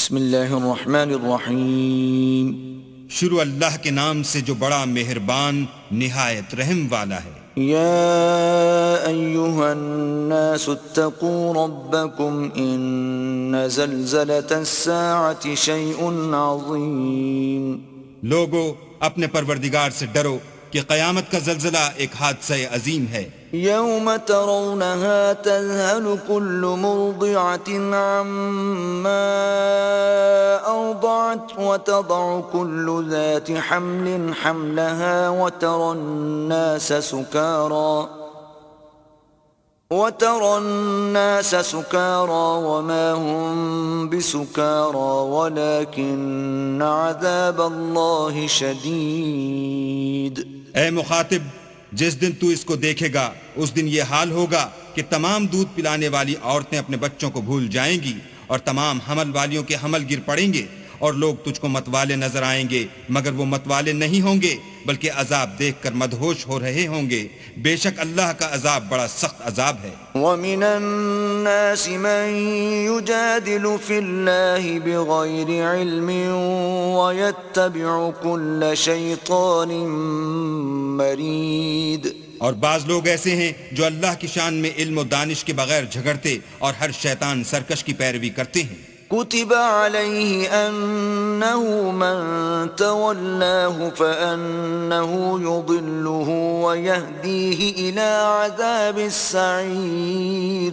بسم اللہ الرحمن الرحیم. شروع اللہ کے نام سے جو بڑا مہربان نہایت رحم والا ہے. یا ایہا الناس اتقوا ربکم ان زلزلة الساعة شیء عظیم. لوگو اپنے پروردگار سے ڈرو کہ قیامت کا زلزلہ ایک حادثہ عظیم ہے. یوم ترونها تذهل كل مرضعة عما أرضعت وتضع كل ذات حمل حملها وترى الناس سكارى وما هم بسكارى ولكن عذاب الله شديد. اے مخاطب، جس دن تو اس کو دیکھے گا اس دن یہ حال ہوگا کہ تمام دودھ پلانے والی عورتیں اپنے بچوں کو بھول جائیں گی اور تمام حمل والیوں کے حمل گر پڑیں گے اور لوگ تجھ کو متوالے نظر آئیں گے مگر وہ متوالے نہیں ہوں گے بلکہ عذاب دیکھ کر مدہوش ہو رہے ہوں گے. بے شک اللہ کا عذاب بڑا سخت عذاب ہے. وَمِنَ النَّاسِ مَن يُجَادِلُ فِي اللَّهِ بِغَيْرِ عِلْمٍ وَيَتَّبِعُ كُلَّ شَيْطَانٍ مَرِيدٍ. اور بعض لوگ ایسے ہیں جو اللہ کی شان میں علم و دانش کے بغیر جھگڑتے اور ہر شیطان سرکش کی پیروی کرتے ہیں. كتب عليه أنه من تولاه فأنه يضله ويهديه إلى عذاب السعير.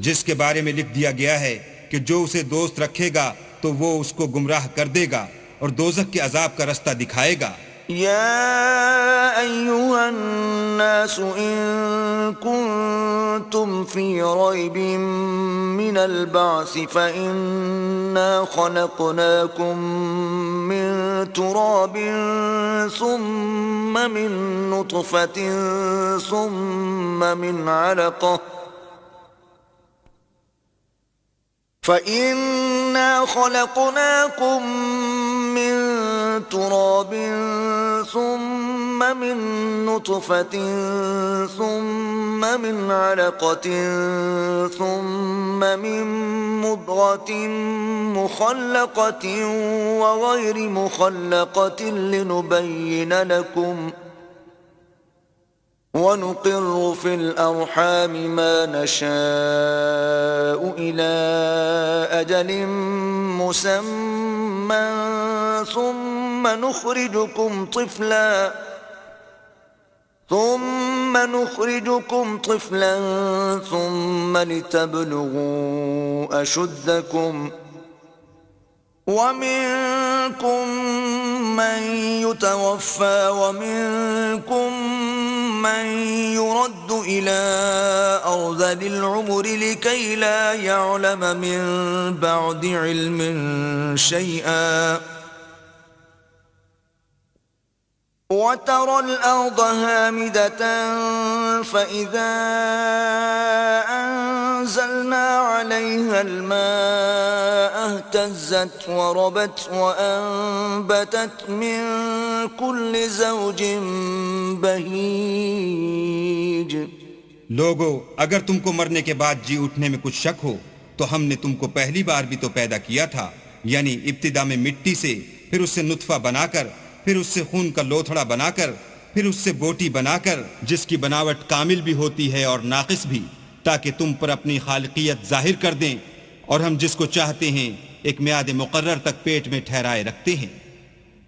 جس کے بارے میں لکھ دیا گیا ہے کہ جو اسے دوست رکھے گا تو وہ اس کو گمراہ کر دے گا اور دوزخ کے عذاب کا رستہ دکھائے گا. يا أيها الناس إن كنتم في ريب من البعث فإنا خلقناكم من تراب ثم من نطفة ثم من علقة فإنا خلقناكم من تراب ثم من نطفة ثم من علقة ثم من مضغة مخلقة وغير مخلقة لنبين لكم ونقر في الأرحام ما نشاء إلى أجل مسمى ثم نخرجكم طفلا ثم لتبلغوا أشدكم ومنكم من يتوفى ومنكم من يرد إلى أرذل العمر لكي لا يعلم من بعد علم شيئا وترى الأرض هامدة فإذا أنزلنا عليها الماء اهتزت وربت وأنبتت من كل زوج بهيج. لوگو اگر تم کو مرنے کے بعد جی اٹھنے میں کچھ شک ہو تو ہم نے تم کو پہلی بار بھی تو پیدا کیا تھا، یعنی ابتدا میں مٹی سے، پھر اس سے نطفہ بنا کر، پھر اس سے خون کا لوتھڑا بنا کر، پھر اس سے بوٹی بنا کر جس کی بناوٹ کامل بھی ہوتی ہے اور ناقص بھی، تاکہ تم پر اپنی خالقیت ظاہر کر دیں. اور ہم جس کو چاہتے ہیں ایک میعاد مقرر تک پیٹ میں ٹھہرائے رکھتے ہیں،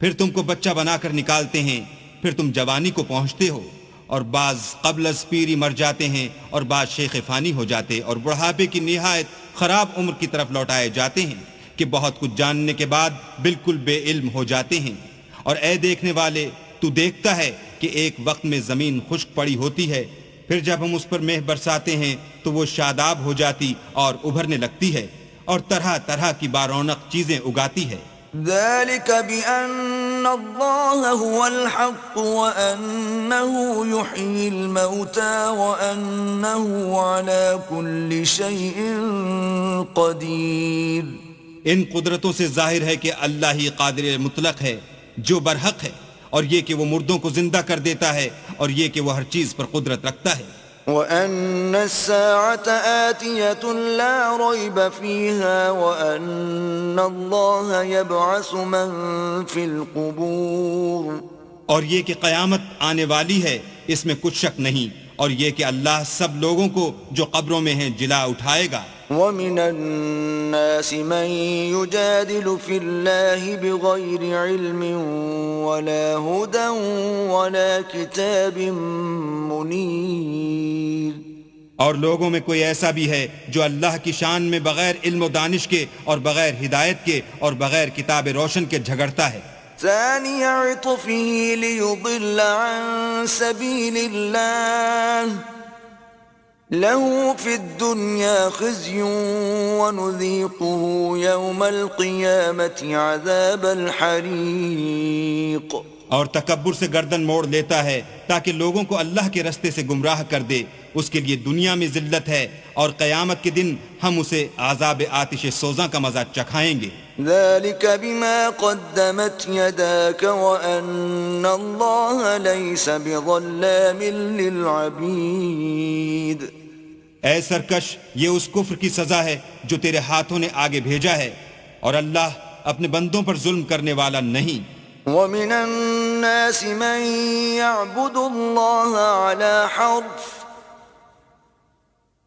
پھر تم کو بچہ بنا کر نکالتے ہیں، پھر تم جوانی کو پہنچتے ہو، اور بعض قبل از پیری مر جاتے ہیں اور بعض شیخ فانی ہو جاتے اور بڑھاپے کی نہایت خراب عمر کی طرف لوٹائے جاتے ہیں کہ بہت کچھ جاننے کے بعد بالکل بے علم ہو جاتے ہیں. اور اے دیکھنے والے، تو دیکھتا ہے کہ ایک وقت میں زمین خشک پڑی ہوتی ہے، پھر جب ہم اس پر مہ برساتے ہیں تو وہ شاداب ہو جاتی اور ابھرنے لگتی ہے اور طرح طرح کی بارونق چیزیں اگاتی ہے. ذلك بأن الله هو الحق وأنه يحيي الموتى وأنه على كل شيء قدير. ان قدرتوں سے ظاہر ہے کہ اللہ ہی قادر مطلق ہے جو برحق ہے، اور یہ کہ وہ مردوں کو زندہ کر دیتا ہے، اور یہ کہ وہ ہر چیز پر قدرت رکھتا ہے. وأن الساعة آتية لا ريب فيها وأن الله يبعث من في القبور اور یہ کہ قیامت آنے والی ہے اس میں کچھ شک نہیں، اور یہ کہ اللہ سب لوگوں کو جو قبروں میں ہیں جلا اٹھائے گا۔ ومن الناس من يجادل في الله بغير علم ولا هدى ولا كتاب منير، اور لوگوں میں کوئی ایسا بھی ہے جو اللہ کی شان میں بغیر علم و دانش کے اور بغیر ہدایت کے اور بغیر کتاب روشن کے جھگڑتا ہے۔ ثاني عطفه ليضل عن سبيل الله له في الدنيا خزي ونذيقه يوم القيامة عذاب الحريق۔ اور تکبر سے گردن موڑ لیتا ہے تاکہ لوگوں کو اللہ کے رستے سے گمراہ کر دے، اس کے لیے دنیا میں ذلت ہے اور قیامت کے دن ہم اسے عذاب آتش سوزاں کا مزہ چکھائیں گے۔ ذلك بما قدمت يداك وأن الله ليس بظلام للعبيد۔ اے سرکش، یہ اس کفر کی سزا ہے جو تیرے ہاتھوں نے آگے بھیجا ہے، اور اللہ اپنے بندوں پر ظلم کرنے والا نہیں۔ ومن الناس من يعبد الله على حرف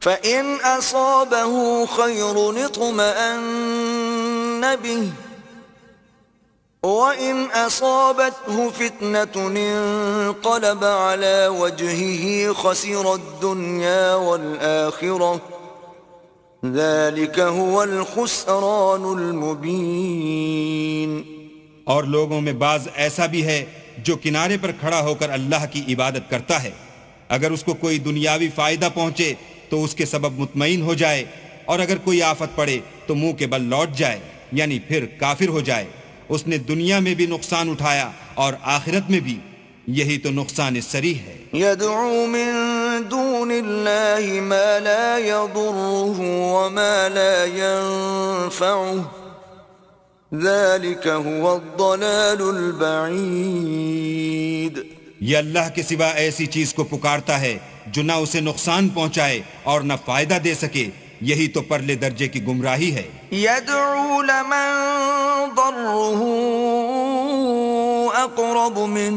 فإن أصابه خير اطمأن به وإن أصابته فتنة انقلب على وجهه خسر الدنيا والآخرة ذلك هو الخسران المبين۔ اور لوگوں میں بعض ایسا بھی ہے جو کنارے پر کھڑا ہو کر اللہ کی عبادت کرتا ہے، اگر اس کو کوئی دنیاوی فائدہ پہنچے تو اس کے سبب مطمئن ہو جائے، اور اگر کوئی آفت پڑے تو منہ کے بل لوٹ جائے، یعنی پھر کافر ہو جائے۔ اس نے دنیا میں بھی نقصان اٹھایا اور آخرت میں بھی، یہی تو نقصان صریح ہے۔ يدعو من دون الله ما لا يضره وما لا ينفعه ذلك هو الضلال البعید۔ یہ اللہ کے سوا ایسی چیز کو پکارتا ہے جو نہ اسے نقصان پہنچائے اور نہ فائدہ دے سکے، یہی تو پرلے درجے کی گمراہی ہے۔ يدعو لمن ضره اقرب من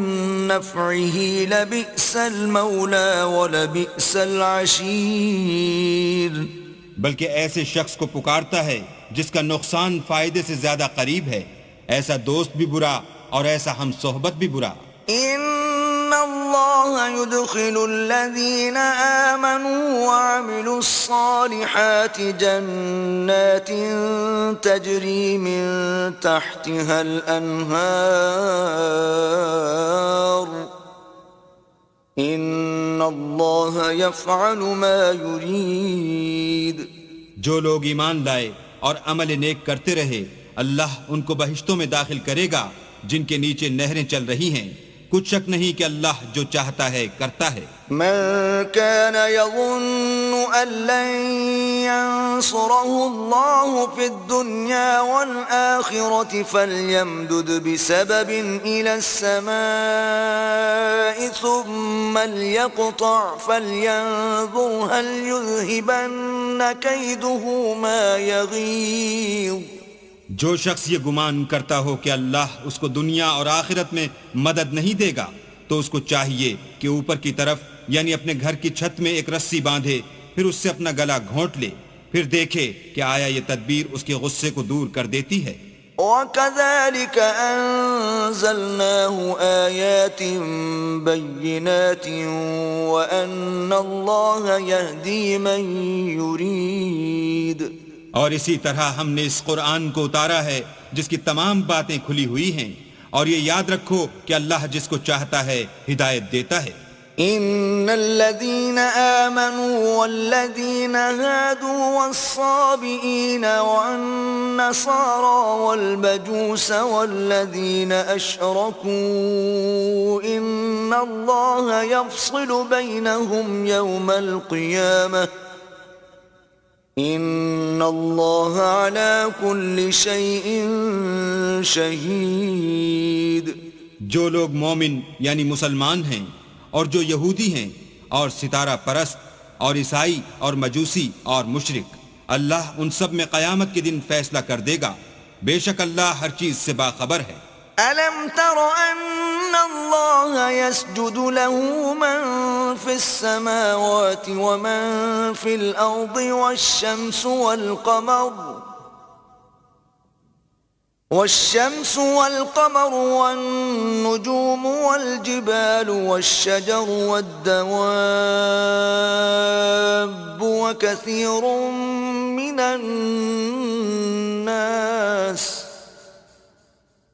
نفعه لبئس المولى ولبئس العشیر۔ بلکہ ایسے شخص کو پکارتا ہے جس کا نقصان فائدے سے زیادہ قریب ہے، ایسا دوست بھی برا اور ایسا ہم صحبت بھی برا۔ ان اللہ يدخل الذین آمنوا وعملوا الصالحات جنات تجری من تحتها الانہار ان اللہ یفعل ما یرید۔ جو لوگ ایمان لائے اور عمل نیک کرتے رہے، اللہ ان کو بہشتوں میں داخل کرے گا جن کے نیچے نہریں چل رہی ہیں، کچھ شک نہیں کہ اللہ جو چاہتا ہے کرتا ہے۔ من كان يظن أن لن ينصره الله في الدنيا والآخرة فليمدد بسبب إلى السماء ثم ليقطع فلينظر هل يذهبن كيده ما يغيظ۔ جو شخص یہ گمان کرتا ہو کہ اللہ اس کو دنیا اور آخرت میں مدد نہیں دے گا تو اس کو چاہیے کہ اوپر کی طرف یعنی اپنے گھر کی چھت میں ایک رسی باندھے، پھر اس سے اپنا گلا گھونٹ لے، پھر دیکھے کہ آیا یہ تدبیر اس کے غصے کو دور کر دیتی ہے۔ وَكَذَلِكَ أَنزَلْنَاهُ آيَاتٍ بَيِّنَاتٍ وَأَنَّ اللَّهَ يَهْدِي مَن يُرِيدُ۔ اور اسی طرح ہم نے اس قرآن کو اتارا ہے جس کی تمام باتیں کھلی ہوئی ہیں، اور یہ یاد رکھو کہ اللہ جس کو چاہتا ہے ہدایت دیتا ہے۔ ان الذين آمنوا والذين هادوا والصابئين والنصارى والمجوس والذين أشركوا إن الله يفصل بينهم يوم القيامة ان اللہ علی کل شیء شہید۔ جو لوگ مومن یعنی مسلمان ہیں اور جو یہودی ہیں اور ستارہ پرست اور عیسائی اور مجوسی اور مشرک، اللہ ان سب میں قیامت کے دن فیصلہ کر دے گا، بے شک اللہ ہر چیز سے باخبر ہے۔ أَلَمْ تَرَ أَنَّ اللَّهَ يَسْجُدُ لَهُ مَن فِي السَّمَاوَاتِ وَمَن فِي الْأَرْضِ والشمس والقمر والنجوم والجبال والشجر والدواب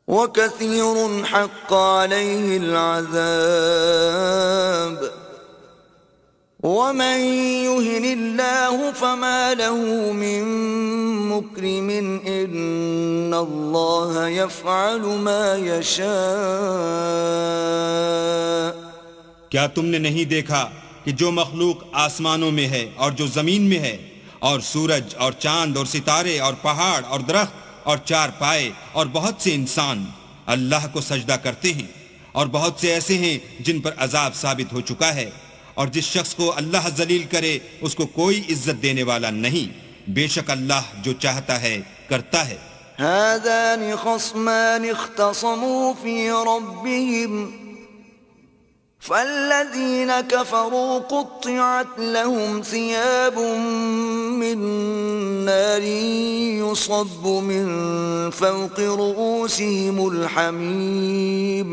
وكثير حق عليه العذاب ومن يهن الله فما له من مكرم إن الله يفعل ما يشاء۔ کیا تم نے نہیں دیکھا کہ جو مخلوق آسمانوں میں ہے اور جو زمین میں ہے، اور سورج اور چاند اور ستارے اور پہاڑ اور درخت اور چار پائے اور بہت سے انسان اللہ کو سجدہ کرتے ہیں، اور بہت سے ایسے ہیں جن پر عذاب ثابت ہو چکا ہے، اور جس شخص کو اللہ ذلیل کرے اس کو کوئی عزت دینے والا نہیں، بے شک اللہ جو چاہتا ہے کرتا ہے۔ هذان خصمان اختصموا في ربهم فالذين كفروا قطعت لهم ثياب من نار يصب من فوق رؤوسهم الحميم۔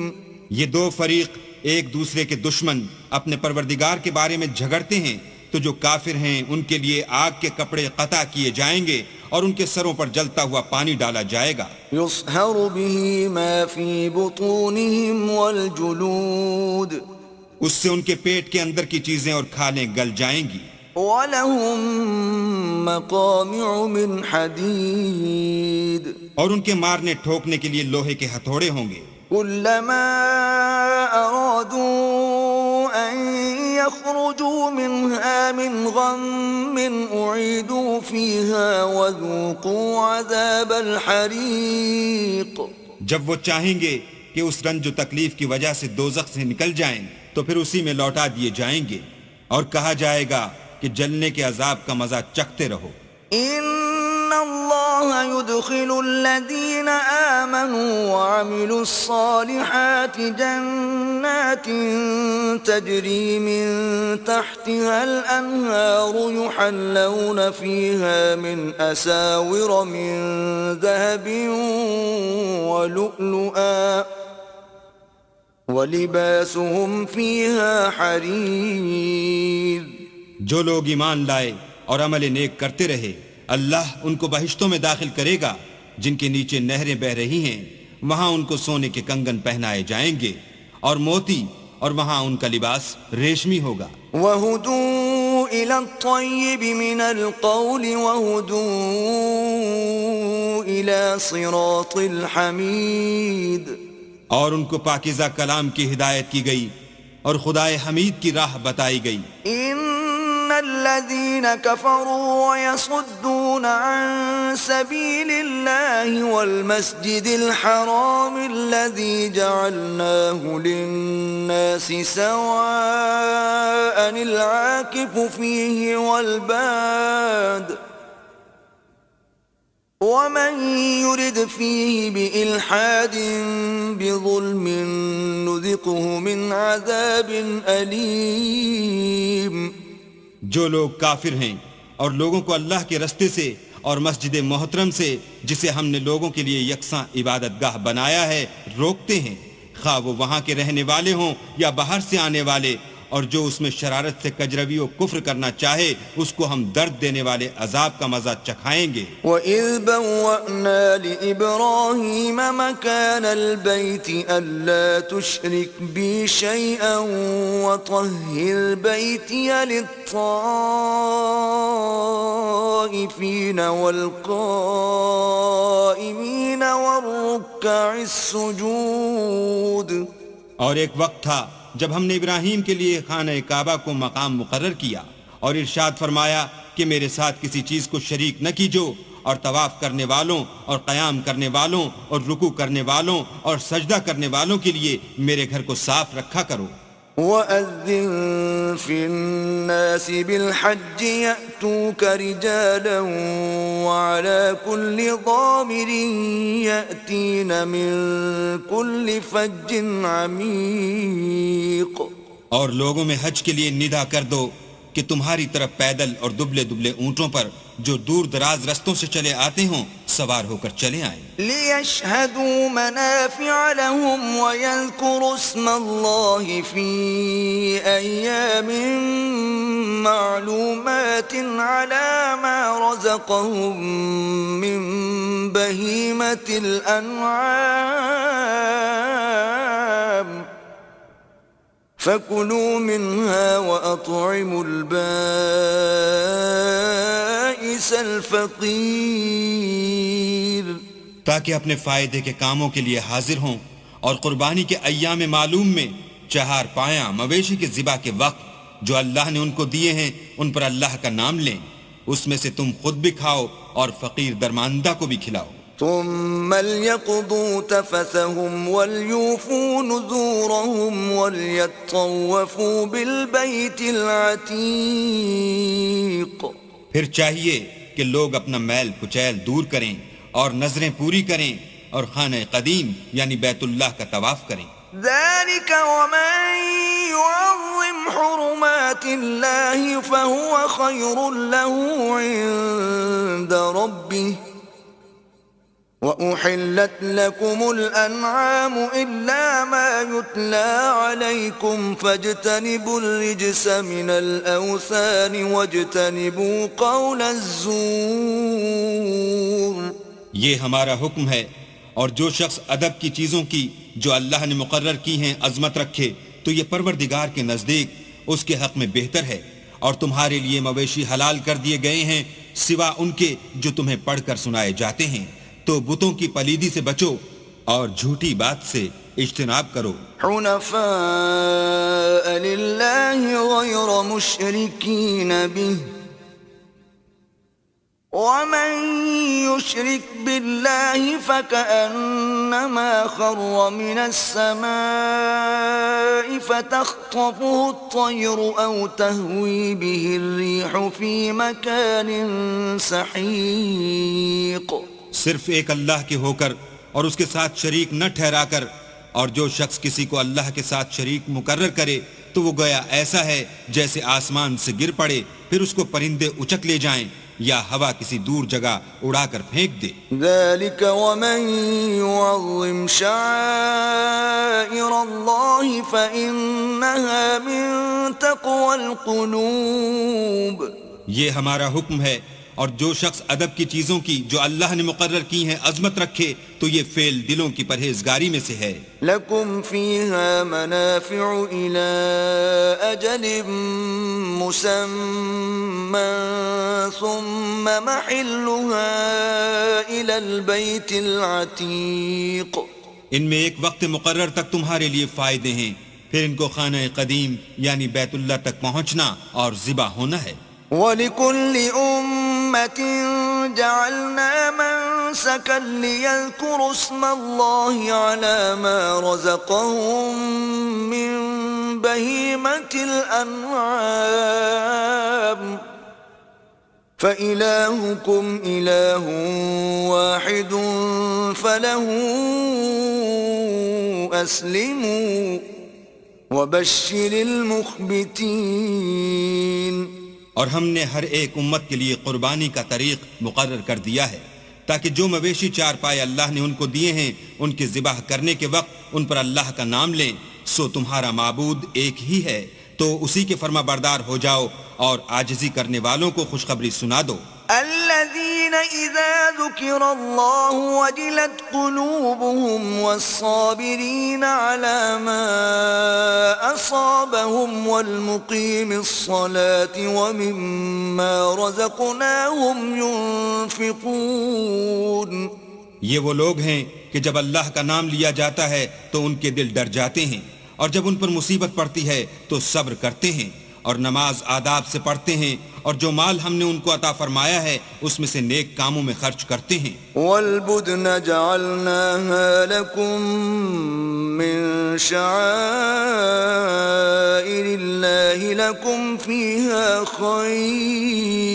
یہ دو فریق ایک دوسرے کے دشمن اپنے پروردگار کے بارے میں جھگڑتے ہیں، تو جو کافر ہیں ان کے لیے آگ کے کپڑے قطع کیے جائیں گے اور ان کے سروں پر جلتا ہوا پانی ڈالا جائے گا۔ يصهر به ما في بطونهم والجلود، اس سے ان کے پیٹ کے اندر کی چیزیں اور کھالیں گل جائیں گی۔ وَلَهُم مَّقَامِعُ مِنْ حَدِيدٍ، اور ان کے مارنے ٹھوکنے کے لیے لوہے کے ہتھوڑے ہوں گے۔ كلما أرادوا أن يخرجوا منها من غم أعيدوا فيها وذوقوا عذاب الحريق۔ جب وہ چاہیں گے کہ اس رنج و تکلیف کی وجہ سے دوزخ سے نکل جائیں تو پھر اسی میں لوٹا دیے جائیں گے، اور کہا جائے گا کہ جلنے کے عذاب کا مزہ چکھتے رہو۔ إن الله يدخل الذين آمنوا وعملوا الصالحات جنات تجري من تحتها الأنهار يحلون فيها من أساور من ذهب ولؤلؤا ولباسهم فيها حرير۔ جو لوگ ایمان لائے اور عمل نیک کرتے رہے، اللہ ان کو بہشتوں میں داخل کرے گا جن کے نیچے نہریں بہ رہی ہیں، وہاں ان کو سونے کے کنگن پہنائے جائیں گے اور موتی، اور وہاں ان کا لباس ریشمی ہوگا۔ وَهُدُوا إِلَى الطَّيِّبِ مِنَ الْقَوْلِ وَهُدُوا إِلَى صِرَاطِ الْحَمِيدِ، اور ان کو پاکیزہ کلام کی ہدایت کی گئی اور خدائے حمید کی راہ بتائی گئی۔ إِنَّ الَّذِينَ كَفَرُوا وَيَصُدُّونَ عَن سَبِيلِ اللَّهِ وَالْمَسْجِدِ الْحَرَامِ الَّذِي جَعَلْنَاهُ لِلنَّاسِ سَوَاءً الْعَاكِفُ فِيهِ وَالْبَادِ وَمَن يُرِدْ فِيهِ بِإِلْحَادٍ بِظُلْمٍ نُذِقْهُ مِنْ عَذَابٍ أَلِيمٍ۔ جو لوگ کافر ہیں اور لوگوں کو اللہ کے رستے سے اور مسجد محترم سے، جسے ہم نے لوگوں کے لیے یکساں عبادت گاہ بنایا ہے، روکتے ہیں، خواہ وہ وہاں کے رہنے والے ہوں یا باہر سے آنے والے، اور جو اس میں شرارت سے کجروی و کفر کرنا چاہے اس کو ہم درد دینے والے عذاب کا مزہ چکھائیں گے۔ وَإِذْ بَوَّأْنَا لِإِبْرَاهِيمَ مَكَانَ الْبَيْتِ أَلَّا تُشْرِكْ بِي شَيْئًا وَطَهِّرْ بَيْتِيَ لِلطَّائِفِينَ وَالْقَائِمِينَ وَالرُّكَّعِ السُّجُودِ۔ اور ایک وقت تھا جب ہم نے ابراہیم کے لیے خانہ کعبہ کو مقام مقرر کیا اور ارشاد فرمایا کہ میرے ساتھ کسی چیز کو شریک نہ کیجو، اور طواف کرنے والوں اور قیام کرنے والوں اور رکوع کرنے والوں اور سجدہ کرنے والوں کے لیے میرے گھر کو صاف رکھا کرو۔ وَأَذِّن فِي النَّاسِ بِالْحَجِّ يَأْتُوكَ رِجَالًا وَعَلَى كُلِّ ضَامِرٍ يَأْتِينَ مِنْ كُلِّ فَجٍّ عَمِيقٍ۔ اور لوگوں میں حج کے لیے ندا کر دو کہ تمہاری طرف پیدل اور دبلے دبلے اونٹوں پر جو دور دراز رستوں سے چلے آتے ہوں سوار ہو کر چلے آئیں۔ لِيَشْهَدُوا مَنَافِعَ لَهُمْ وَيَذْكُرُوا اسْمَ اللَّهِ فِي أَيَّامٍ مَّعْلُومَاتٍ عَلَى مَا رَزَقَهُم مِّن بَهِيمَةِ الْأَنْعَامِ فَكُلُوا مِنْهَا وَأَطْعِمُوا الْبَائِسَ الْفَقِيرَ، تاکہ اپنے فائدے کے کاموں کے لیے حاضر ہوں اور قربانی کے ایام معلوم میں چہار پایاں مویشی کے ذبح کے وقت جو اللہ نے ان کو دیے ہیں ان پر اللہ کا نام لیں، اس میں سے تم خود بھی کھاؤ اور فقیر درماندہ کو بھی کھلاؤ۔ ثم ليقضوا تفثهم وليوفوا نذورهم وليطوفوا بالبيت العتيق۔ پھر چاہیے کہ لوگ اپنا میل کچیل دور کریں اور نظریں پوری کریں اور خانہ قدیم یعنی بیت اللہ کا طواف کریں۔ ذلك ومن يعظم حرمات الله فهو خير له عند ربه وأحلت لكم الأنعام إلا ما يتلى عليكم فاجتنبوا الرجس من الأوثان واجتنبوا قول الزور۔ یہ ہمارا حکم ہے، اور جو شخص ادب کی چیزوں کی جو اللہ نے مقرر کی ہیں عظمت رکھے تو یہ پروردگار کے نزدیک اس کے حق میں بہتر ہے، اور تمہارے لیے مویشی حلال کر دیے گئے ہیں سوا ان کے جو تمہیں پڑھ کر سنائے جاتے ہیں، تو بتوں کی پلیدی سے بچو اور جھوٹی بات سے اجتناب کرو۔ حنفاء للہ غیر مشرکین به ومن يشرك بالله فكأنما خر من السماء فتخطفه الطير أو تهوي به الريح في مكان سحيق۔ صرف ایک اللہ کے ہو کر اور اس کے ساتھ شریک نہ ٹھہرا کر، اور جو شخص کسی کو اللہ کے ساتھ شریک مقرر کرے تو وہ گویا ایسا ہے جیسے آسمان سے گر پڑے پھر اس کو پرندے اچک لے جائیں یا ہوا کسی دور جگہ اڑا کر پھینک دے۔ ذلك ومن يعظم شعائر الله فإنها من تقوى القلوب۔ یہ ہمارا حکم ہے، اور جو شخص ادب کی چیزوں کی جو اللہ نے مقرر کی ہیں عظمت رکھے تو یہ فعل دلوں کی پرہیزگاری میں سے ہے۔ لکم فیہا منافع الی اجل مسمى ثم محلها الی البیت العتیق۔ ان میں ایک وقت مقرر تک تمہارے لیے فائدے ہیں، پھر ان کو خانہ قدیم یعنی بیت اللہ تک پہنچنا اور ذبح ہونا ہے۔ وَلِكُلِّ أُمَّةٍ جَعَلْنَا مَنسَكًا لِيَذْكُرُوا اسْمَ اللَّهِ عَلَى مَا رَزَقَهُم مِّن بَهِيمَةِ الْأَنْعَامِ فَإِلَٰهُكُمْ إِلَٰهٌ وَاحِدٌ فَلَهُ أَسْلِمُوا وَبَشِّرِ الْمُخْبِتِينَ۔ اور ہم نے ہر ایک امت کے لیے قربانی کا طریق مقرر کر دیا ہے تاکہ جو مویشی چار پائے اللہ نے ان کو دیے ہیں ان کے ذبح کرنے کے وقت ان پر اللہ کا نام لیں، سو تمہارا معبود ایک ہی ہے تو اسی کے فرما بردار ہو جاؤ اور عاجزی کرنے والوں کو خوشخبری سنا دو۔ الذين إذا ذكر الله وجلت قلوبهم والصابرين على ما أصابهم والمقيم الصلاة ومما رزقناهم ينفقون۔ یہ وہ لوگ ہیں کہ جب اللہ کا نام لیا جاتا ہے تو ان کے دل ڈر جاتے ہیں، اور جب ان پر مصیبت پڑتی ہے تو صبر کرتے ہیں، اور نماز آداب سے پڑھتے ہیں اور جو مال ہم نے ان کو عطا فرمایا ہے اس میں سے نیک کاموں میں خرچ کرتے ہیں. والبدن جعلناها لكم من شعائر الله لكم فيها خير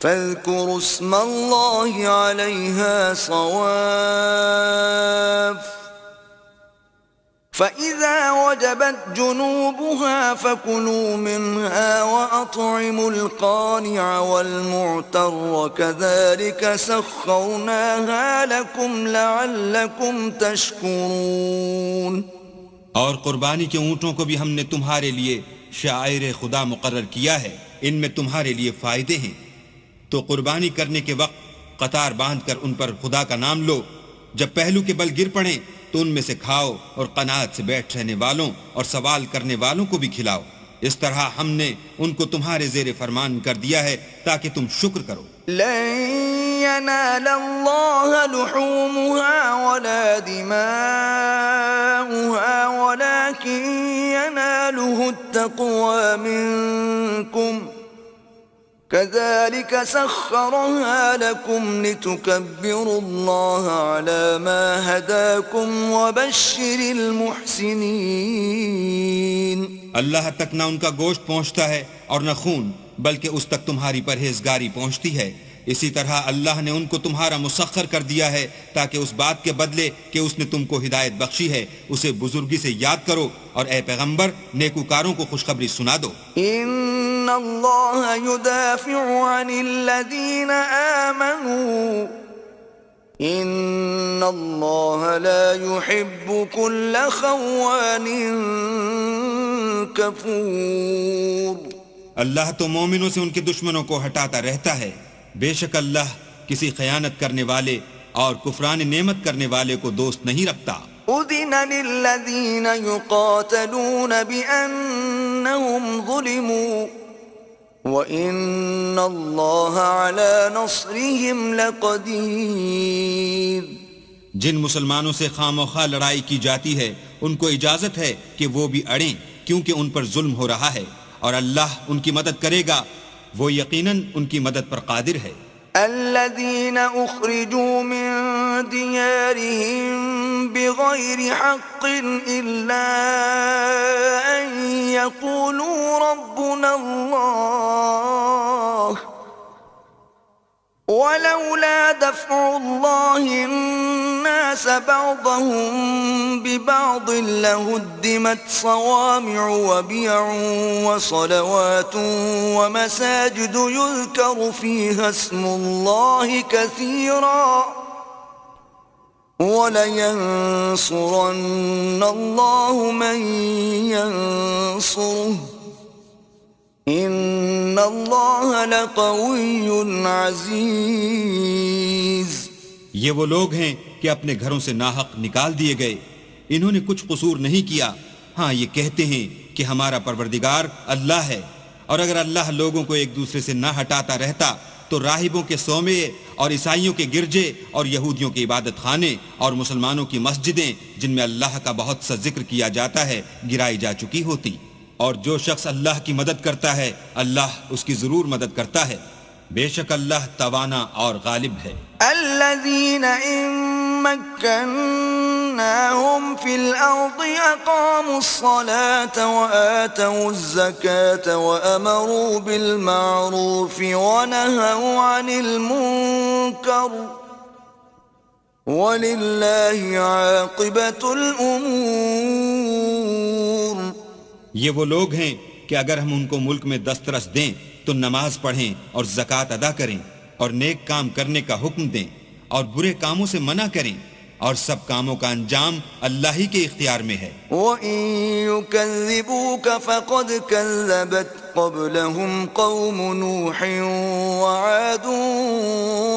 فاذكروا اسم الله عليها صواف فإذا وجبت جنوبها فكلوا منها وأطعموا القانع والمعتر كذلك سخرناها لكم لعلكم تشكرون. اور قربانی کے اونٹوں کو بھی ہم نے تمہارے لیے شعائر خدا مقرر کیا ہے، ان میں تمہارے لیے فائدے ہیں. تو قربانی کرنے کے وقت قطار باندھ کر ان پر خدا کا نام لو، جب پہلو کے بل گر پڑیں تو ان میں سے کھاؤ اور قناعت سے بیٹھ رہنے والوں اور سوال کرنے والوں کو بھی کھلاؤ. اس طرح ہم نے ان کو تمہارے زیر فرمان کر دیا ہے تاکہ تم شکر کرو. لن ينال الله لحومها ولا دماؤها ولكن يناله التقوى منكم كذلك سخرها لكم لتكبروا الله على ما هداكم وبشر المحسنين. اللہ تک نہ ان کا گوشت پہنچتا ہے اور نہ خون، بلکہ اس تک تمہاری پرہیزگاری پہنچتی ہے. اسی طرح اللہ نے ان کو تمہارا مسخر کر دیا ہے تاکہ اس بات کے بدلے کہ اس نے تم کو ہدایت بخشی ہے اسے بزرگی سے یاد کرو، اور اے پیغمبر نیکوکاروں کو خوشخبری سنا دو. ان اللہ يدافع عن الذین آمنوا ان اللہ لا يحب كل خوان کفور. اللہ تو مومنوں سے ان کے دشمنوں کو ہٹاتا رہتا ہے، بے شک اللہ کسی خیانت کرنے والے اور کفران نعمت کرنے والے کو دوست نہیں رکھتا. اذن للذین یقاتلون بأنہم ظلموا وَإِنَّ اللَّهَ عَلَى نَصْرِهِمْ لَقَدِيرٌ. جن مسلمانوں سے خام و خواہ لڑائی کی جاتی ہے ان کو اجازت ہے کہ وہ بھی اڑیں، کیونکہ ان پر ظلم ہو رہا ہے، اور اللہ ان کی مدد کرے گا، وہ یقیناً ان کی مدد پر قادر ہے. الذين أخرجوا من ديارهم بغير حق إلا أن يقولوا ربنا الله ولولا دفع الله الناس بعضهم ببعض لهدمت صوامع وبيع وصلوات ومساجد يذكر فيها اسم الله كثيرا ولينصرن الله من ينصره ان اللہ لقوی عزیز. یہ وہ لوگ ہیں کہ اپنے گھروں سے ناحق نکال دیے گئے، انہوں نے کچھ قصور نہیں کیا. ہاں یہ کہتے ہیں کہ ہمارا پروردگار اللہ ہے، اور اگر اللہ لوگوں کو ایک دوسرے سے نہ ہٹاتا رہتا تو راہبوں کے صومعے اور عیسائیوں کے گرجے اور یہودیوں کے عبادت خانے اور مسلمانوں کی مسجدیں جن میں اللہ کا بہت سا ذکر کیا جاتا ہے گرائی جا چکی ہوتی. اور جو شخص اللہ کی مدد کرتا ہے اللہ اس کی ضرور مدد کرتا ہے، بے شک اللہ توانا اور غالب ہے. الذین ان مکناہم فی الارض اقاموا الصلاة وآتوا الزکاة وامروا بالمعروف ونہوا عن المنکر وللہ عاقبۃ الامور. یہ وہ لوگ ہیں کہ اگر ہم ان کو ملک میں دسترس دیں تو نماز پڑھیں اور زکوٰۃ ادا کریں اور نیک کام کرنے کا حکم دیں اور برے کاموں سے منع کریں، اور سب کاموں کا انجام اللہ ہی کے اختیار میں ہے. وَإِن يُكَذِّبُوكَ فَقَدْ كَذَّبَتْ قَبْلَهُمْ قَوْمُ نُوحٍ وَعَادٌ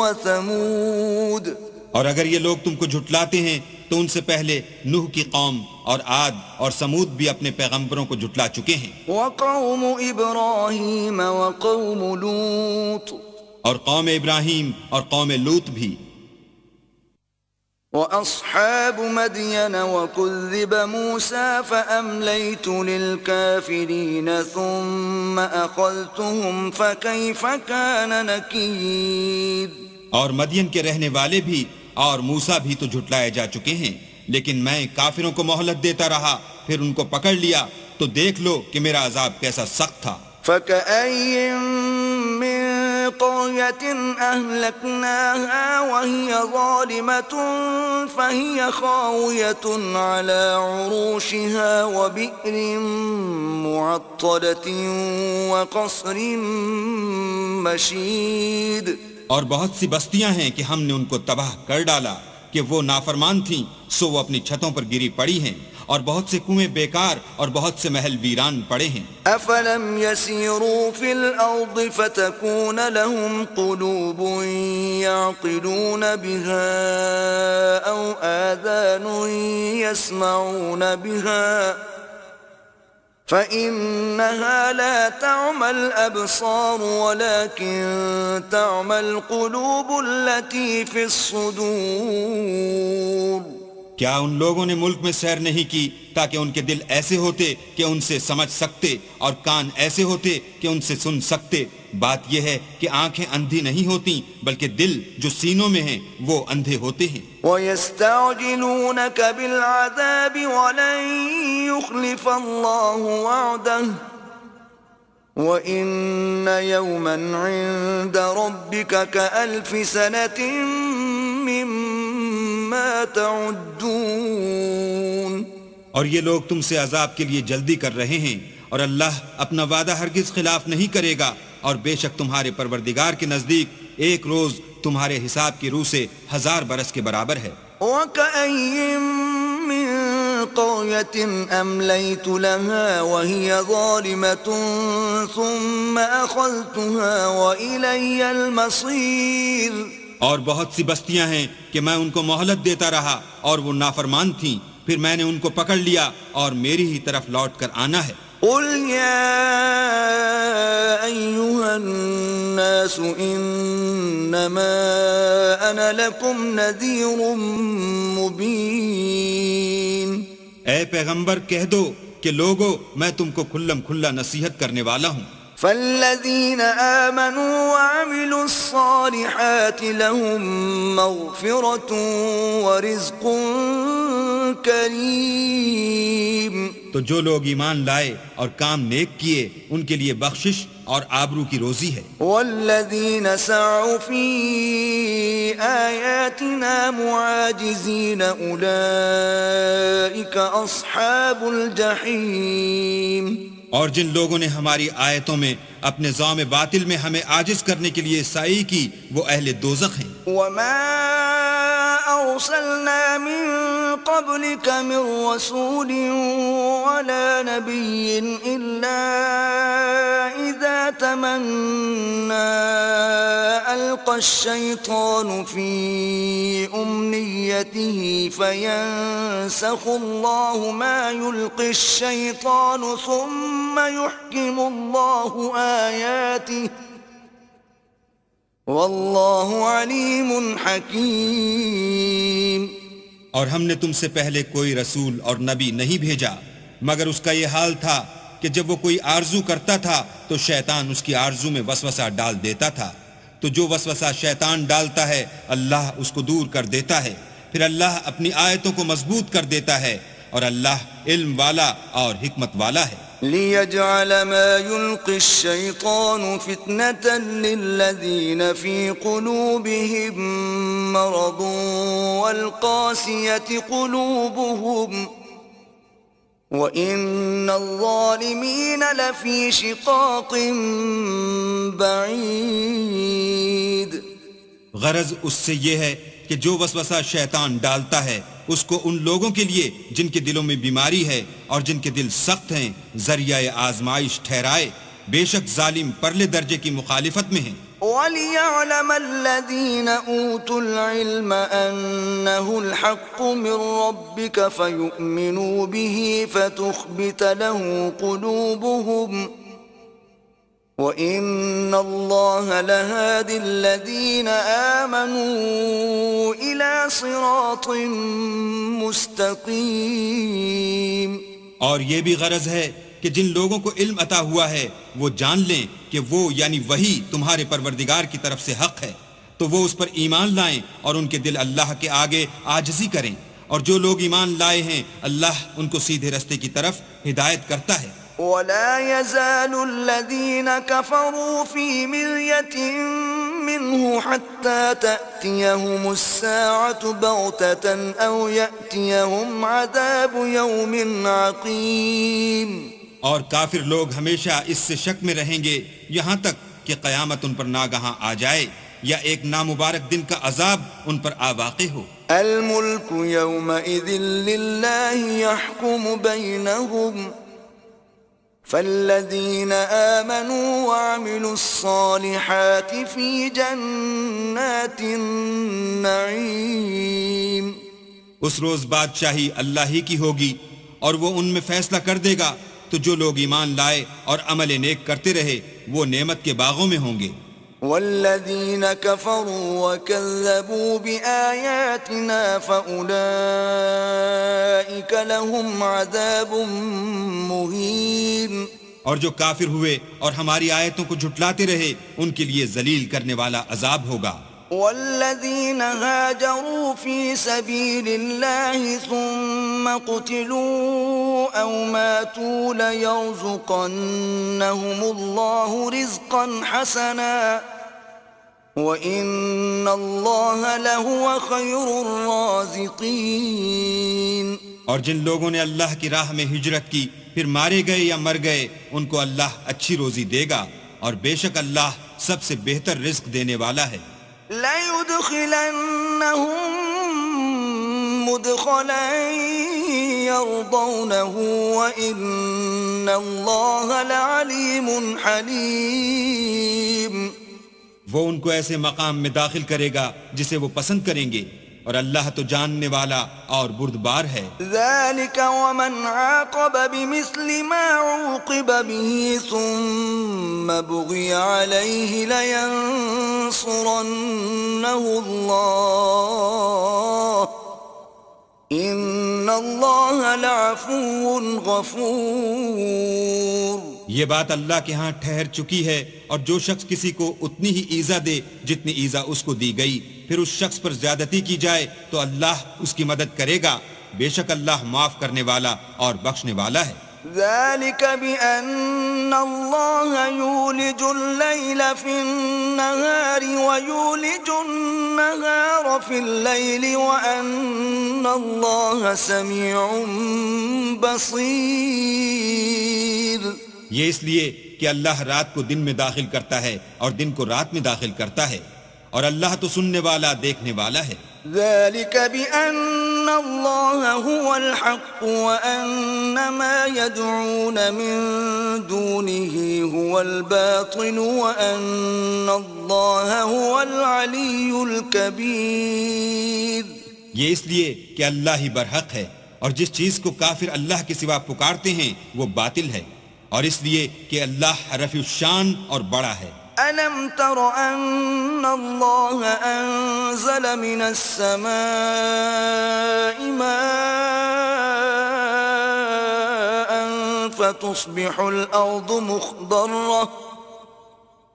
وَثَمُودَ. اور اگر یہ لوگ تم کو جھٹلاتے ہیں تو ان سے پہلے نوح کی قوم اور عاد اور سمود بھی اپنے پیغمبروں کو جھٹلا چکے ہیں. وَقَوْمُ إِبْرَاهِيمَ وَقَوْمُ لُوطٍ. اور قوم ابراہیم اور قوم لوط بھی. وأصحاب مدين وكذب موسى فأمليت للكافرين ثم أخذتهم فكيف كان نكير. اور مدین کے رہنے والے بھی اور موسیٰ بھی تو جھٹلائے جا چکے ہیں، لیکن میں کافروں کو مہلت دیتا رہا، پھر ان کو پکڑ لیا، تو دیکھ لو کہ میرا عذاب کیسا سخت تھا. فكأي من قرية أهلكناها وهي ظالمة فهي خاوية على عروشها وبئر معطلة وقصر مشيد. اور بہت سی بستیاں ہیں کہ ہم نے ان کو تباہ کر ڈالا کہ وہ نافرمان تھیں، سو وہ اپنی چھتوں پر گری پڑی ہیں، اور بہت سے کنویں بیکار اور بہت سے محل ویران پڑے ہیں. أفلم يسيروا في الأرض فتكون لهم قلوب يعقلون بها أو آذان يسمعون بها فإنها لا تعمى الأبصار ولكن تعمى القلوب التي في الصدور. کیا ان لوگوں نے ملک میں سیر نہیں کی تاکہ ان کے دل ایسے ہوتے کہ ان سے سمجھ سکتے اور کان ایسے ہوتے کہ ان سے سن سکتے؟ بات یہ ہے کہ آنکھیں اندھی نہیں ہوتی بلکہ دل جو سینوں میں ہیں وہ اندھے ہوتے ہیں. وَيَسْتَعْجِلُونَكَ بِالْعَذَابِ وَلَن يُخْلِفَ اللَّهُ وَعْدَهُ وَإِنَّ يَوْمًا عِندَ رَبِّكَ كَأَلْفِ سَنَةٍ مِّمَّا تَعُدُّونَ. اور یہ لوگ تم سے عذاب کے لیے جلدی کر رہے ہیں، اور اللہ اپنا وعدہ ہرگز خلاف نہیں کرے گا، اور بے شک تمہارے پروردگار کے نزدیک ایک روز تمہارے حساب کی روح سے 1000 برس کے برابر ہے. وَكَأَيٍّ مِّن قَرْيَةٍ أَمْلَيْتُ لَهَا وَهِيَ ظَالِمَةٌ ثُمَّ أَخَذْتُهَا وَإِلَيَّ الْمَصِيرُ. اور بہت سی بستیاں ہیں کہ میں ان کو مہلت دیتا رہا اور وہ نافرمان تھیں، پھر میں نے ان کو پکڑ لیا اور میری ہی طرف لوٹ کر آنا ہے. قُلْ يَا أَيُّهَا النَّاسُ إِنَّمَا أَنَا لَكُمْ نَذِيرٌ مُبِينٌ. اے پیغمبر کہہ دو کہ لوگو میں تم کو کھلم کھلا نصیحت کرنے والا ہوں. فالذين آمنوا وعملوا الصالحات لهم مغفرة ورزق کریم. تو جو لوگ ایمان لائے اور کام نیک کیے ان کے لیے بخشش اور آبرو کی روزی ہے. والذین سعوا فی آیاتنا معاجزین اولئک اصحاب الجحیم. اور جن لوگوں نے ہماری آیتوں میں اپنے ذوم باطل میں ہمیں عاجز کرنے کے لیے سعی کی وہ اہل دوزخ ہیں. وما ارسلنا من قبلك من رسول ولا نبي الا اذا تمنى القى الشيطان في امنيته فينسخ الله ما يلقي الشيطان ثم يحكم الله آياته واللہ علیم حکیم. اور ہم نے تم سے پہلے کوئی رسول اور نبی نہیں بھیجا مگر اس کا یہ حال تھا کہ جب وہ کوئی آرزو کرتا تھا تو شیطان اس کی آرزو میں وسوسہ ڈال دیتا تھا، تو جو وسوسہ شیطان ڈالتا ہے اللہ اس کو دور کر دیتا ہے، پھر اللہ اپنی آیتوں کو مضبوط کر دیتا ہے، اور اللہ علم والا اور حکمت والا ہے. لِيَجْعَلَ مَا يُلْقِي الشَّيْطَانُ فِتْنَةً لِلَّذِينَ فِي قُلُوبِهِم مَّرَضٌ وَالْقَاسِيَةِ قُلُوبُهُمْ وَإِنَّ الظَّالِمِينَ لَفِي شِقَاقٍ بَعِيدٍ. غرض اس سے یہ ہے کہ جو وسوسہ شیطان ڈالتا ہے اس کو ان لوگوں کے لیے جن کے دلوں میں بیماری ہے اور جن کے دل سخت ہیں ذریعہ آزمائش ٹھہرائے، بے شک ظالم پرلے درجے کی مخالفت میں ہیں. وَلِيَعْلَمَ الَّذِينَ أُوتُوا الْعِلْمَ أَنَّهُ الْحَقُّ مِنْ رَبِّكَ فَيُؤْمِنُوا بِهِ فَتُخْبِتَ لَهُ قُلُوبُهُمْ وَإِنَّ اللَّهَ لَهَادِ الَّذِينَ آمَنُوا إِلَى صِرَاطٍ مُسْتَقِيمٍ۔ اور یہ بھی غرض ہے کہ جن لوگوں کو علم عطا ہوا ہے وہ جان لیں کہ وہ یعنی وہی تمہارے پروردگار کی طرف سے حق ہے، تو وہ اس پر ایمان لائیں اور ان کے دل اللہ کے آگے عاجزی کریں، اور جو لوگ ایمان لائے ہیں اللہ ان کو سیدھے رستے کی طرف ہدایت کرتا ہے۔ وَلَا يَزَالُ الَّذِينَ كَفَرُوا فِي مِرْيَةٍ مِّنْهُ حَتَّى تَأْتِيَهُمُ السَّاعَةُ بَغْتَةً أَوْ يَأْتِيَهُمْ عَذَابُ يَوْمٍ عَقِيمٍ۔ اور کافر لوگ ہمیشہ اس سے شک میں رہیں گے یہاں تک کہ قیامت ان پر ناگہاں آ جائے یا ایک نامبارک دن کا عذاب ان پر آ واقع ہو۔ الْمُلْكُ يَوْمَئِذٍ لِلَّهِ يَحْكُمُ بَيْنَهُمْ فَالَّذِينَ آمَنُوا وَعَمِلُوا الصَّالِحَاتِ فِي جَنَّاتِ النَّعِيمِ۔ اس روز بادشاہی اللہ ہی کی ہوگی اور وہ ان میں فیصلہ کر دے گا، تو جو لوگ ایمان لائے اور عمل نیک کرتے رہے وہ نعمت کے باغوں میں ہوں گے۔ وَالَّذِينَ كَفَرُوا وَكَذَّبُوا بِآيَاتِنَا فَأُولَئِكَ لَهُمْ عَذَابٌ مُّهِينٌ۔ اور جو کافر ہوئے اور ہماری آیتوں کو جھٹلاتے رہے ان کے لیے ذلیل کرنے والا عذاب ہوگا۔ وَالَّذِينَ هَاجَرُوا فِي سَبِيلِ اللَّهِ ثُمَّ قُتِلُوا أَوْ مَاتُوا لَيَرْزُقَنَّهُمُ اللَّهُ رِزْقًا حَسَنًا وَإِنَّ اللَّهَ لَهُوَ خَيْرُ الرَّازِقِينَ۔ اور جن لوگوں نے اللہ کی راہ میں ہجرت کی پھر مارے گئے یا مر گئے ان کو اللہ اچھی روزی دے گا، اور بے شک اللہ سب سے بہتر رزق دینے والا ہے۔ لَيُدْخِلَنَّهُم مُّدْخَلًا يَرْضَوْنَهُ وَإِنَّ اللَّهَ لَعَلِيمٌ حَلِيمٌ۔ وہ ان کو ایسے مقام میں داخل کرے گا جسے وہ پسند کریں گے، اور اللہ تو جاننے والا اور بردبار ہے۔ ذَلِكَ وَمَنْ عَاقَبَ بِمِثْلِ مَا عُوقِبَ بِهِ ثُمَّ بُغِيَ عَلَيْهِ لَيَنصُرَنَّهُ اللَّهُ إِنَّ اللَّهَ لَعَفُوٌّ غَفُورٌ۔ یہ بات اللہ کے ہاں ٹھہر چکی ہے، اور جو شخص کسی کو اتنی ہی ایذا دے جتنی ایذا اس کو دی گئی پھر اس شخص پر زیادتی کی جائے تو اللہ اس کی مدد کرے گا، بے شک اللہ معاف کرنے والا اور بخشنے والا ہے۔ ذَلِكَ بِأَنَّ اللَّهَ يُولِجُ اللَّيْلَ فِي النَّهَارِ وَيُولِجُ النَّهَارَ فِي اللَّيْلِ وَأَنَّ اللَّهَ سَمِيعٌ بَصِيرٌ۔ یہ اس لیے کہ اللہ رات کو دن میں داخل کرتا ہے اور دن کو رات میں داخل کرتا ہے، اور اللہ تو سننے والا دیکھنے والا ہے۔ ذَلِكَ بِأَنَّ اللَّهَ هُوَ الْحَقُّ وَأَنَّ مَا يَدْعُونَ مِن دُونِهِ هُوَ الْبَاطِلُ وَأَنَّ اللَّهَ هُوَ الْعَلِيُّ الْكَبِيرُ۔ یہ اس لیے کہ اللہ ہی برحق ہے، اور جس چیز کو کافر اللہ کے سوا پکارتے ہیں وہ باطل ہے، اور اس لیے کہ اللہ رفیع الشان اور بڑا ہے۔ أَلَمْ تَرَ أَنَّ اللَّهَ أَنزَلَ مِنَ السَّمَاءِ مَاءً فَتُصْبِحُ الْأَرْضُ مُخْضَرَّةً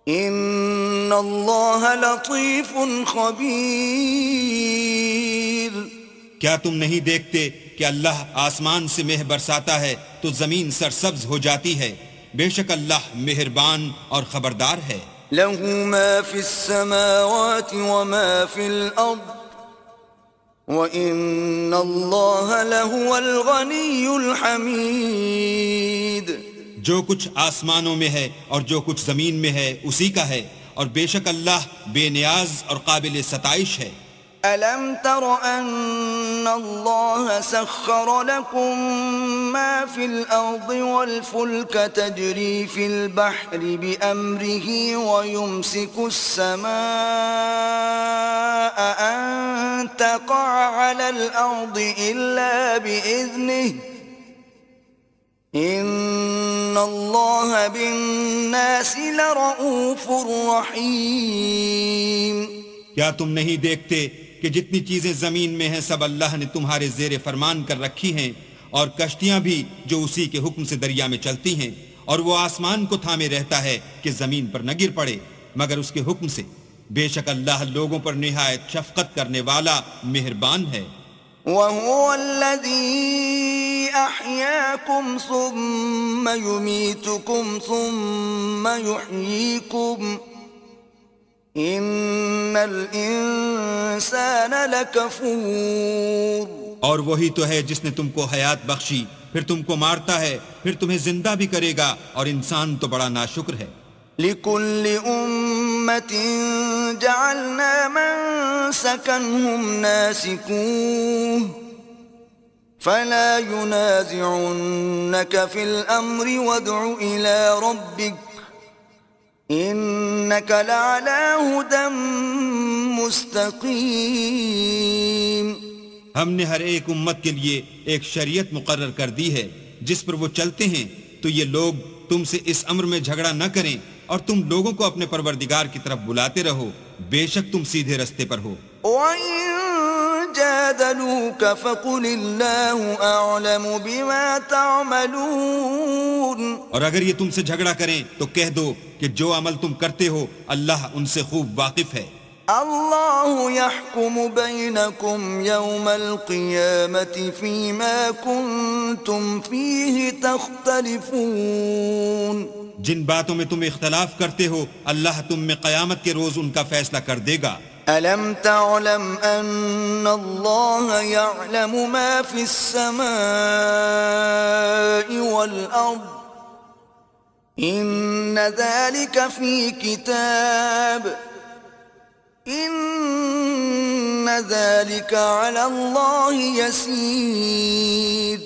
إِنَّ اللَّهَ لَطِيفٌ خَبِيرٌ۔ کیا تم نہیں دیکھتے کہ اللہ آسمان سے مہ برساتا ہے تو زمین سرسبز ہو جاتی ہے، بے شک اللہ مہربان اور خبردار ہے۔ لَهُ مَا فِي السَّمَاوَاتِ وَمَا فِي الْأَرْضِ وَإِنَّ اللَّهَ لَهُوَ الْغَنِيُّ الْحَمِيدُ۔ جو کچھ آسمانوں میں ہے اور جو کچھ زمین میں ہے اسی کا ہے، اور بے شک اللہ بے نیاز اور قابل ستائش ہے۔ أَلَمْ تَرَ أَنَّ اللَّهَ سَخَّرَ لَكُم مَّا فِي الْأَرْضِ وَالْفُلْكَ تَجْرِي فِي الْبَحْرِ بِأَمْرِهِ وَيُمْسِكُ السَّمَاءَ أَن تَقَعَ عَلَى الْأَرْضِ إِلَّا بِإِذْنِهِ إن الله بالناس لرؤوف رحيم. کیا تم نہیں دیکھتے کہ جتنی چیزیں زمین میں ہیں سب اللہ نے تمہارے زیر فرمان کر رکھی ہیں، اور کشتیاں بھی جو اسی کے حکم سے دریا میں چلتی ہیں، اور وہ آسمان کو تھامے رہتا ہے کہ زمین پر نہ گر پڑے مگر اس کے حکم سے. بے شک اللہ لوگوں پر نہایت شفقت کرنے والا مہربان ہے. وهو الذي أحياكم ثم يميتكم ثم يحييكم إن الإنسان لكفور. اور وہی تو ہے جس نے تم کو حیات بخشی، پھر تم کو مارتا ہے، پھر تمہیں زندہ بھی کرے گا، اور انسان تو بڑا ناشکر ہے. لكل أمة جعلنا منسكا هم ناسكوه فلا ينازعنك في الأمر وادع إلى ربك إنك لعلى هدى مستقيم. ہم نے ہر ایک امت کے لیے ایک شریعت مقرر کر دی ہے جس پر وہ چلتے ہیں، تو یہ لوگ تم سے اس امر میں جھگڑا نہ کریں، اور تم لوگوں کو اپنے پروردگار کی طرف بلاتے رہو، بے شک تم سیدھے رستے پر ہو. وَإِن جَادَلُوكَ فَقُلِ اللَّهُ أَعْلَمُ بِمَا تَعْمَلُونَ. اور اگر یہ تم سے جھگڑا کریں تو کہہ دو کہ جو عمل تم کرتے ہو اللہ ان سے خوب واقف ہے. الله يحكم بينكم يوم القيامة فيما كنتم فيه تختلفون. جن باتوں میں تم اختلاف کرتے ہو اللہ تم میں قیامت کے روز ان کا فیصلہ کر دے گا. ألم تعلم أن الله يعلم ما في السماء والأرض إن ذلك في كتاب إن ذلك على الله يسير.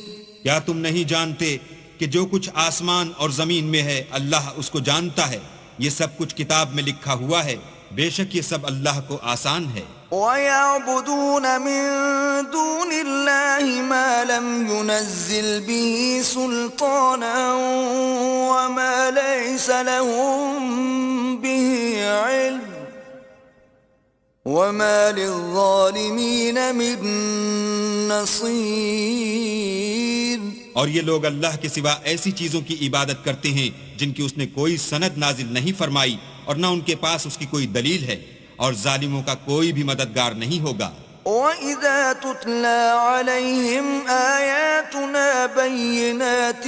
کیا تم نہیں جانتے کہ جو کچھ آسمان اور زمین میں ہے اللہ اس کو جانتا ہے، یہ سب کچھ کتاب میں لکھا ہوا ہے، بے شک یہ سب اللہ کو آسان ہے. وَيَعْبُدُونَ مِن دُونِ اللَّهِ مَا لَمْ يُنَزِّلْ بِهِ سُلْطَانًا وَمَا لَيْسَ لَهُم بِهِ عِلْمٌ وَمَا لِلظَّالِمِينَ مِن نَصِيرٍ. اور یہ لوگ اللہ کے سوا ایسی چیزوں کی عبادت کرتے ہیں جن کی اس نے کوئی سند نازل نہیں فرمائی، اور نہ ان کے پاس اس کی کوئی دلیل ہے، اور ظالموں کا کوئی بھی مددگار نہیں ہوگا. وَإِذَا تُتْلَى عَلَيْهِمْ آيَاتُنَا بَيِّنَاتٍ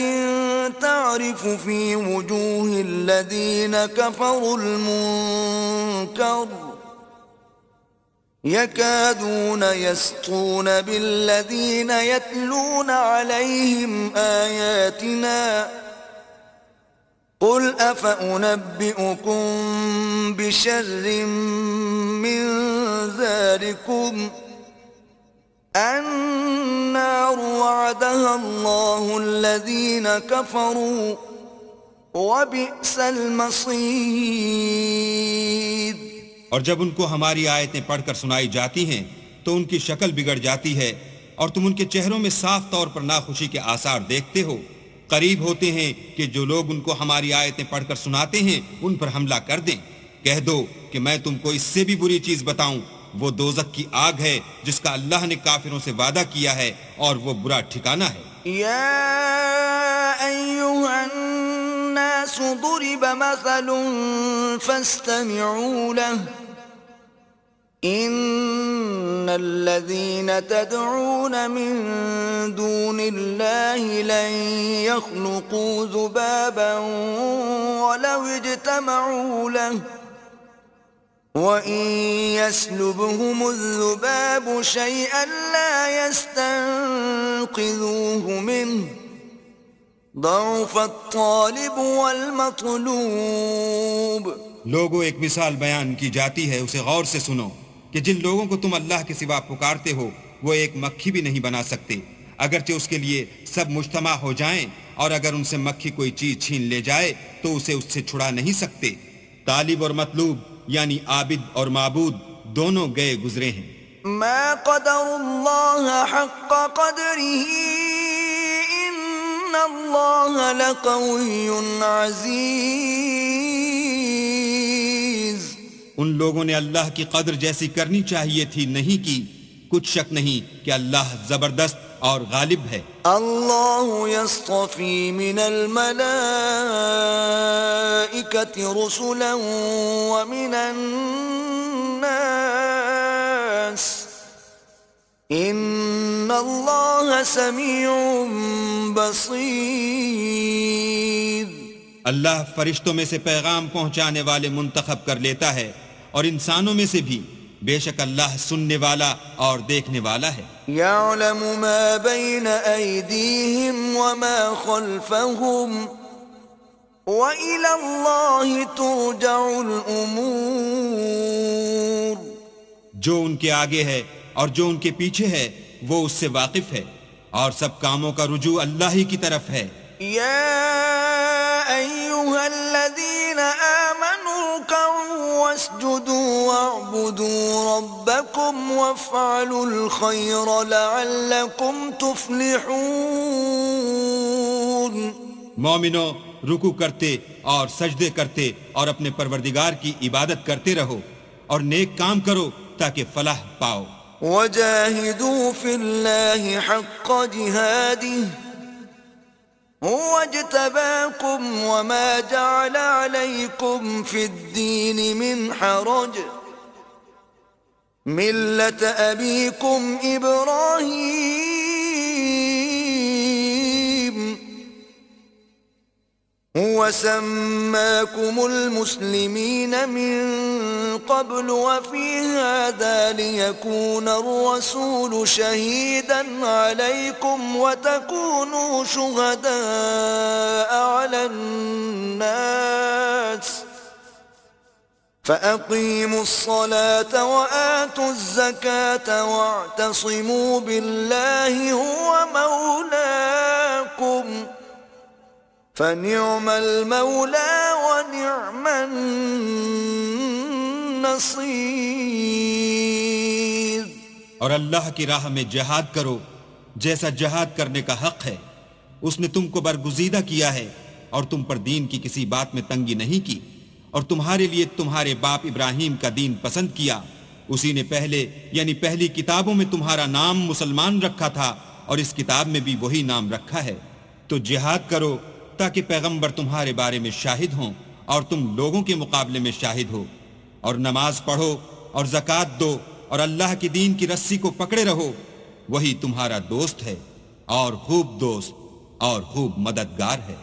تَعْرِفُ فِي وُجُوهِ الَّذِينَ كَفَرُوا الْمُنكَرَ يَكَادُونَ يَسْطُونَ بِالَّذِينَ يَتْلُونَ عَلَيْهِمْ آيَاتِنَا قُلْ أَفَأُنَبِّئُكُمْ بِشَرٍّ مِّن ذَلِكُمْ النَّارُ وَعَدَهَا اللَّهُ الَّذِينَ كَفَرُوا وَبِئْسَ الْمَصِيرُ. اور جب ان کو ہماری آیتیں پڑھ کر سنائی جاتی ہیں تو ان کی شکل بگڑ جاتی ہے، اور تم ان کے چہروں میں صاف طور پر ناخوشی کے آثار دیکھتے ہو. قریب ہوتے ہیں کہ جو لوگ ان کو ہماری آیتیں پڑھ کر سناتے ہیں ان پر حملہ کر دیں. کہہ دو کہ میں تم کو اس سے بھی بری چیز بتاؤں، وہ دوزخ کی آگ ہے جس کا اللہ نے کافروں سے وعدہ کیا ہے، اور وہ برا ٹھکانہ ہے. يا أيها الناس ضرب مثل فاستمعوا له إن الذين تدعون من دون الله لن يخلقوا ذبابا ولو اجتمعوا له وَإِن يَسْلُبْهُمُ الذُّبَابُ شَيْئًا لَا يَسْتَنقِذُوهُ مِنْهُ ضَعُفَ الطَّالِبُ وَالْمَطْلُوبُ. لوگوں ایک مثال بیان کی جاتی ہے، اسے غور سے سنو کہ جن لوگوں کو تم اللہ کے سوا پکارتے ہو وہ ایک مکھی بھی نہیں بنا سکتے، اگرچہ اس کے لیے سب مجتمع ہو جائیں، اور اگر ان سے مکھی کوئی چیز چھین لے جائے تو اسے اس سے چھڑا نہیں سکتے. طالب اور مطلوب یعنی عابد اور معبود دونوں گئے گزرے ہیں. ما قدر اللہ حق قدره ان اللہ لقوی عزیز. ان لوگوں نے اللہ کی قدر جیسی کرنی چاہیے تھی نہیں کی. کچھ شک نہیں کہ اللہ زبردست اور غالب ہے. اللہ یصطفی من الملائکۃ رسلا ومن الناس ان اللہ سمیع بصیر. اللہ فرشتوں میں سے پیغام پہنچانے والے منتخب کر لیتا ہے اور انسانوں میں سے بھی. بے شک اللہ سننے والا اور دیکھنے والا ہے. یعلم ما بین ایدیہم وما خلفہم وإلی اللہ ترجع الامور. جو ان کے آگے ہے اور جو ان کے پیچھے ہے وہ اس سے واقف ہے اور سب کاموں کا رجوع اللہ ہی کی طرف ہے. یا ایہا الذین آمنوا ارکعوا واسجدوا واعبدوا ربکم وافعلوا الخیر لعلکم تفلحون. مومنو رکوع کرتے اور سجدے کرتے اور اپنے پروردگار کی عبادت کرتے رہو اور نیک کام کرو تاکہ فلاح پاؤ. وجاہدوا فی اللہ حق جہادہ هو اجتباكم وما جعل عليكم في الدين من حرج ملة أبيكم إبراهيم هو سماكم المسلمين من قبل وفي هذا ليكون الرسول شهيدا عليكم وتكونوا شهداء على الناس فأقيموا الصلاة وآتوا الزكاة واعتصموا بالله هو مولاكم فنعم المولى ونعم النصير. اور اللہ کی راہ میں جہاد کرو جیسا جہاد کرنے کا حق ہے. اس نے تم کو برگزیدہ کیا ہے اور تم پر دین کی کسی بات میں تنگی نہیں کی اور تمہارے لیے تمہارے باپ ابراہیم کا دین پسند کیا. اسی نے پہلے یعنی پہلی کتابوں میں تمہارا نام مسلمان رکھا تھا اور اس کتاب میں بھی وہی نام رکھا ہے. تو جہاد کرو تاکہ پیغمبر تمہارے بارے میں شاہد ہوں اور تم لوگوں کے مقابلے میں شاہد ہو. اور نماز پڑھو اور زکوٰۃ دو اور اللہ کی دین کی رسی کو پکڑے رہو. وہی تمہارا دوست ہے اور خوب دوست اور خوب مددگار ہے.